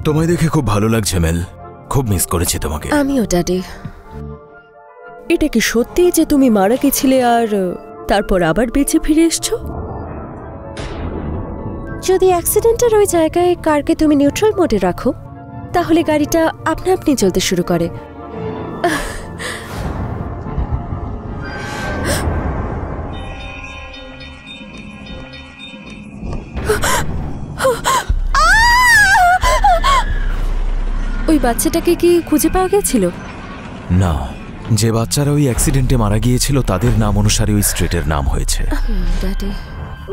তোমায় দেখে খুব ভালো লাগছে মেল, খুব মিস করেছি তোমাকে। আমিও ড্যাডি। এটা কি সত্যি যে তুমি মারা গেছিলে আর তারপর আবার বেঁচে ফিরে এসছো? যদি অ্যাক্সিডেন্টের ওই জায়গায় কারকে তুমি নিউট্রাল মোডে রাখো তাহলে গাড়িটা আপনা আপনি চলতে শুরু করে। ওই বাচ্চাটাকে কি খুঁজে পাওয়া গেছিল? না, যে বাচ্চারা ওই অ্যাক্সিডেন্টে মারা গিয়েছিল তাদের নাম অনুসারে ওই স্ট্রিটের নাম হয়েছে। ড্যাডি,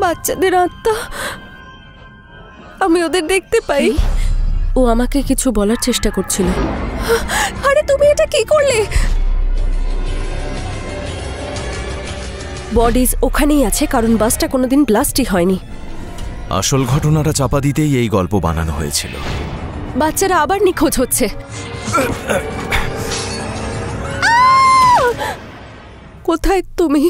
বাচ্চাদের আত্মা, আমি ওদের দেখতে পাই। ও আমাকে কিছু বলার চেষ্টা করছিল। আরে তুমি এটা কি করলে? বডিজ ওখানেই আছে কারণ বাসটা কোনোদিন ব্লাস্টই হয়নি। আসল ঘটনাটা চাপা দিতেই এই গল্প বানানো হয়েছিল। বাচ্চারা আবার নিখোঁজ হচ্ছে। কোথায় তুমি?